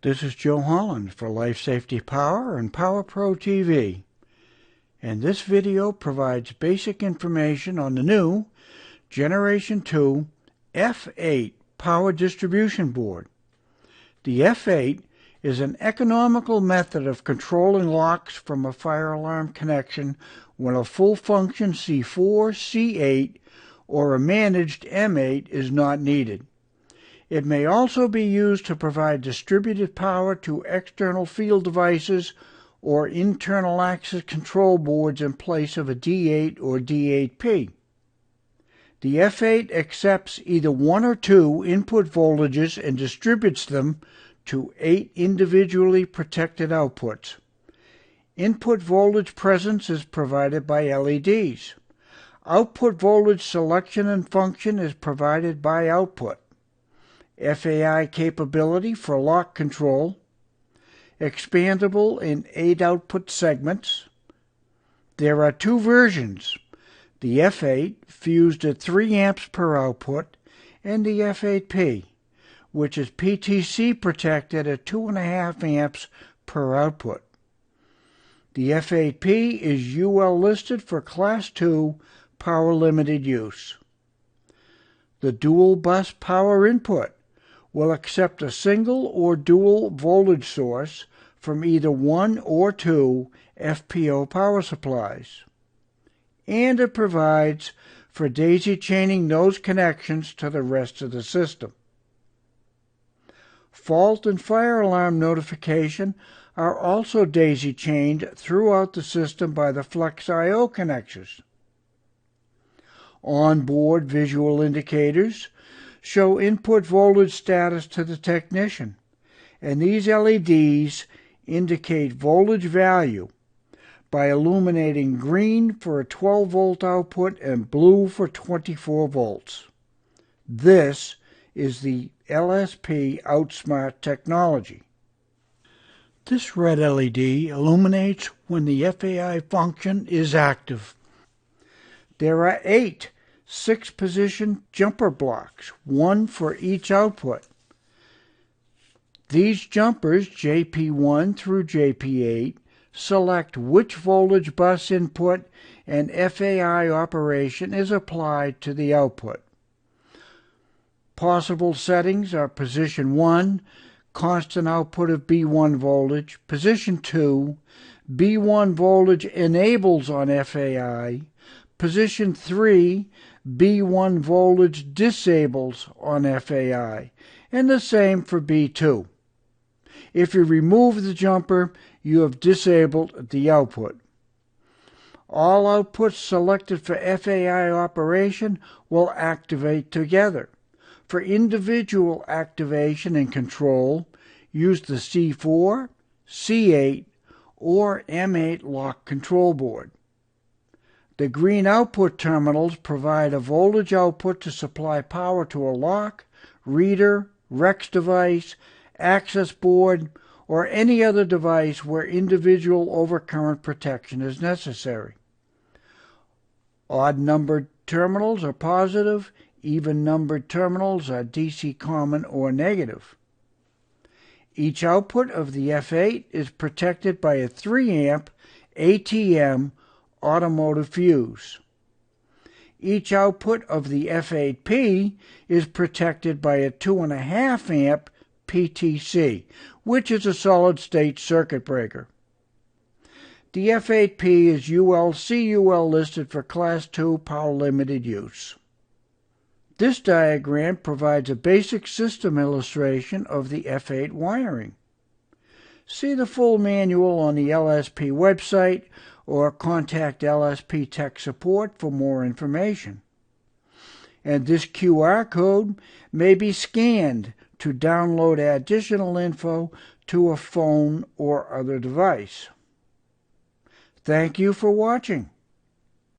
This is Joe Holland for LifeSafety Power and PowerPro TV, and this video provides basic information on the new Generation 2 F8 power distribution board. The F8 is an economical method of controlling locks from a fire alarm connection when a full function C4, C8, or a managed M8 is not needed. It may also be used to provide distributed power to external field devices or internal access control boards in place of a D8 or D8P. The F8 accepts either one or two input voltages and distributes them to 8 individually protected outputs. Input voltage presence is provided by LEDs. Output voltage selection and function is provided by output. FAI capability for lock control, expandable in 8 output segments. There are 2 versions, the F8 fused at 3 amps per output and the F8P, which is PTC protected at 2.5 amps per output. The F8P is UL listed for Class 2 power limited use. The dual bus power input will accept a single or dual voltage source from either 1 or 2 FPO power supplies. And it provides for daisy chaining those connections to the rest of the system. Fault and fire alarm notification are also daisy chained throughout the system by the Flex I/O connectors. Onboard visual indicators show input voltage status to the technician, and these LEDs indicate voltage value by illuminating green for a 12-volt output and blue for 24 volts. This is the LSP OutSmart Technology. This red LED illuminates when the FAI function is active. There are 8 6-position jumper blocks, 1 for each output. These jumpers, JP1 through JP8, select which voltage bus input and FAI operation is applied to the output. Possible settings are position 1, constant output of B1 voltage, position 2, B1 voltage enables on FAI, position 3, B1 voltage disables on FAI, and the same for B2. If you remove the jumper, you have disabled the output. All outputs selected for FAI operation will activate together. For individual activation and control, use the C4, C8, or M8 lock control board. The green output terminals provide a voltage output to supply power to a lock, reader, REX device, access board, or any other device where individual overcurrent protection is necessary. Odd-numbered terminals are positive, even-numbered terminals are DC common or negative. Each output of the F8 is protected by a 3-amp ATM automotive fuse. Each output of the F8P is protected by a 2.5 amp PTC, which is a solid-state circuit breaker. The F8P is UL/CUL listed for Class 2 power limited use. This diagram provides a basic system illustration of the F8 wiring. See the full manual on the LSP website or contact LSP Tech Support for more information. And this QR code may be scanned to download additional info to a phone or other device. Thank you for watching.